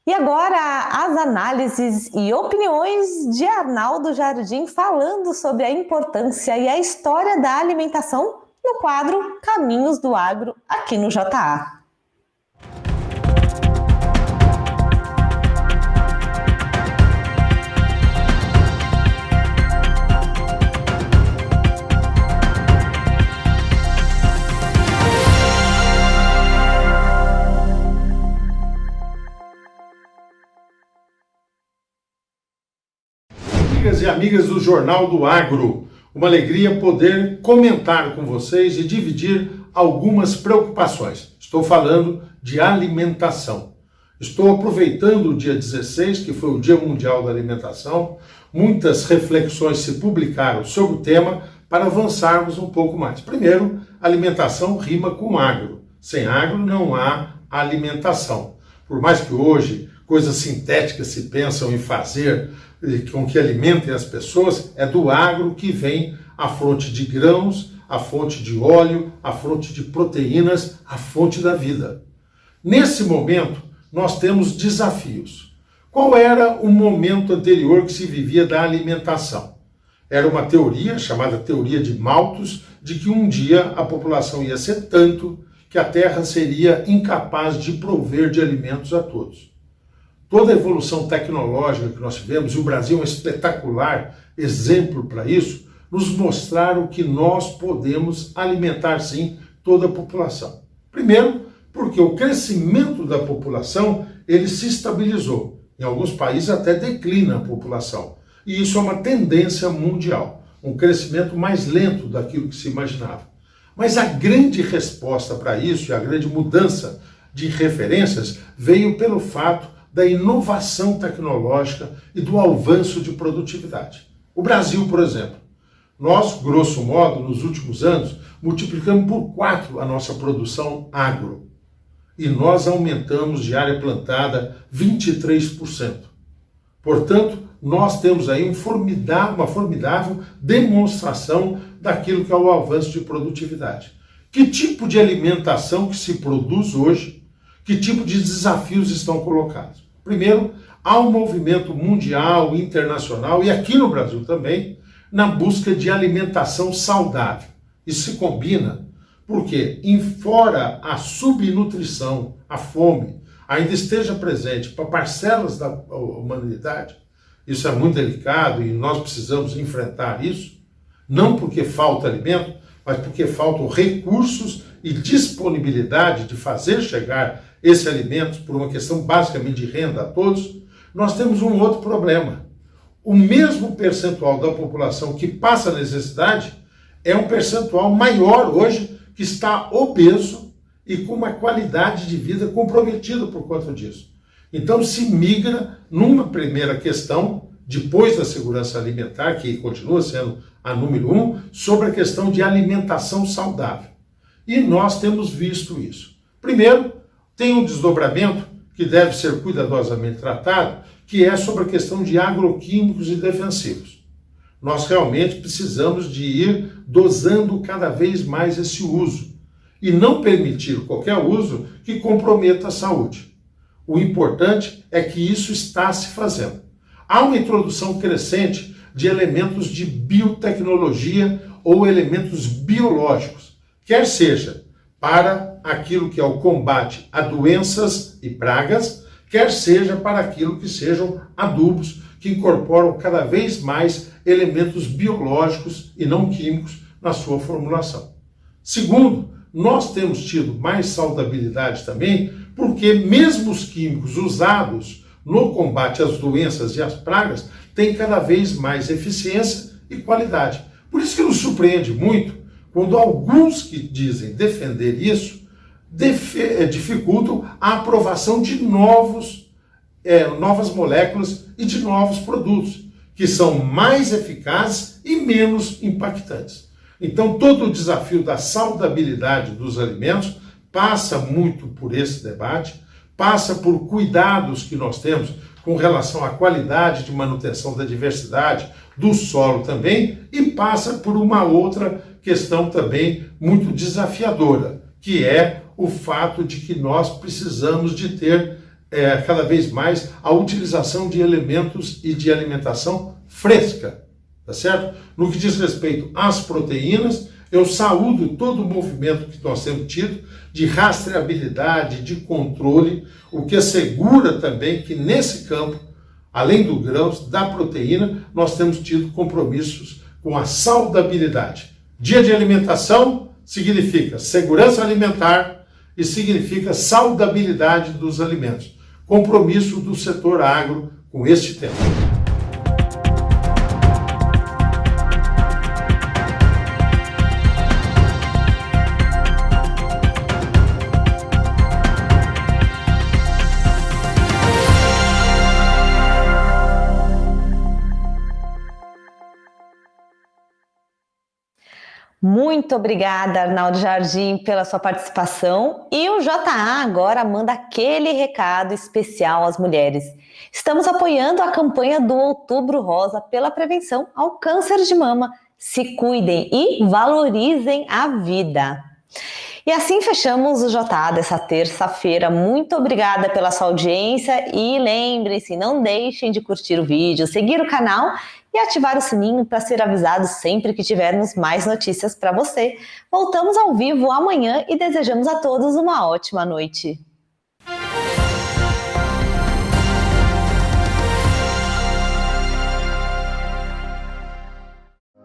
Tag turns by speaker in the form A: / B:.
A: E agora, as análises e opiniões de Arnaldo Jardim falando sobre a importância e a história da alimentação no quadro Caminhos do Agro, aqui no JA.
B: Amigas e amigas do Jornal do Agro, uma alegria poder comentar com vocês e dividir algumas preocupações. Estou falando de alimentação. Estou aproveitando o dia 16, que foi o Dia Mundial da Alimentação. Muitas reflexões se publicaram sobre o tema para avançarmos um pouco mais. Primeiro, alimentação rima com agro. Sem agro não há alimentação. Por mais que hoje coisas sintéticas se pensam em fazer com que alimentem as pessoas, é do agro que vem a fonte de grãos, a fonte de óleo, a fonte de proteínas, a fonte da vida. Nesse momento, nós temos desafios. Qual era o momento anterior que se vivia da alimentação? Era uma teoria, chamada teoria de Malthus, de que um dia a população ia ser tanto que a Terra seria incapaz de prover de alimentos a todos. Toda a evolução tecnológica que nós tivemos, e o Brasil é um espetacular exemplo para isso, nos mostraram que nós podemos alimentar, sim, toda a população. Primeiro, porque o crescimento da população, ele se estabilizou. Em alguns países até declina a população. E isso é uma tendência mundial, um crescimento mais lento daquilo que se imaginava. Mas a grande resposta para isso, e a grande mudança de referências, veio pelo fato da inovação tecnológica e do avanço de produtividade. O Brasil, por exemplo, nós, grosso modo, nos últimos anos, multiplicamos por 4 a nossa produção agro. E nós aumentamos de área plantada 23%. Portanto, nós temos aí uma formidável demonstração daquilo que é o avanço de produtividade. Que tipo de alimentação que se produz hoje? Que tipo de desafios estão colocados? Primeiro, há um movimento mundial, internacional e aqui no Brasil também, na busca de alimentação saudável. Isso se combina porque, embora a subnutrição, a fome, ainda esteja presente para parcelas da humanidade, isso é muito delicado e nós precisamos enfrentar isso, não porque falta alimento, mas porque faltam recursos e disponibilidade de fazer chegar esse alimento por uma questão basicamente de renda a todos. Nós temos um outro problema. O mesmo percentual da população que passa necessidade é um percentual maior hoje que está obeso e com uma qualidade de vida comprometida por conta disso. Então se migra numa primeira questão, depois da segurança alimentar, que continua sendo a número 1, sobre a questão de alimentação saudável. E nós temos visto isso. Primeiro, tem um desdobramento que deve ser cuidadosamente tratado, que é sobre a questão de agroquímicos e defensivos. Nós realmente precisamos de ir dosando cada vez mais esse uso e não permitir qualquer uso que comprometa a saúde. O importante é que isso está se fazendo. Há uma introdução crescente de elementos de biotecnologia ou elementos biológicos, quer seja para aquilo que é o combate a doenças e pragas, quer seja para aquilo que sejam adubos que incorporam cada vez mais elementos biológicos e não químicos na sua formulação. Segundo, nós temos tido mais saudabilidade também, porque mesmo os químicos usados no combate às doenças e às pragas têm cada vez mais eficiência e qualidade. Por isso que nos surpreende muito quando alguns que dizem defender isso dificultam a aprovação de novas moléculas e de novos produtos, que são mais eficazes e menos impactantes. Então, todo o desafio da saudabilidade dos alimentos passa muito por esse debate, passa por cuidados que nós temos com relação à qualidade de manutenção da diversidade do solo também, e passa por uma outra questão também muito desafiadora, que é o fato de que nós precisamos de ter cada vez mais a utilização de elementos e de alimentação fresca, tá certo? No que diz respeito às proteínas, eu saúdo todo o movimento que nós temos tido de rastreabilidade, de controle, o que assegura também que nesse campo, além do grãos, da proteína, nós temos tido compromissos com a saudabilidade. Dia de alimentação significa segurança alimentar e significa saudabilidade dos alimentos. Compromisso do setor agro com este tema.
A: Muito obrigada, Arnaldo Jardim, pela sua participação. E o JA agora manda aquele recado especial às mulheres. Estamos apoiando a campanha do Outubro Rosa pela prevenção ao câncer de mama. Se cuidem e valorizem a vida. E assim fechamos o JA dessa terça-feira. Muito obrigada pela sua audiência e lembrem-se, não deixem de curtir o vídeo, seguir o canal e ativar o sininho para ser avisado sempre que tivermos mais notícias para você. Voltamos ao vivo amanhã e desejamos a todos uma ótima noite.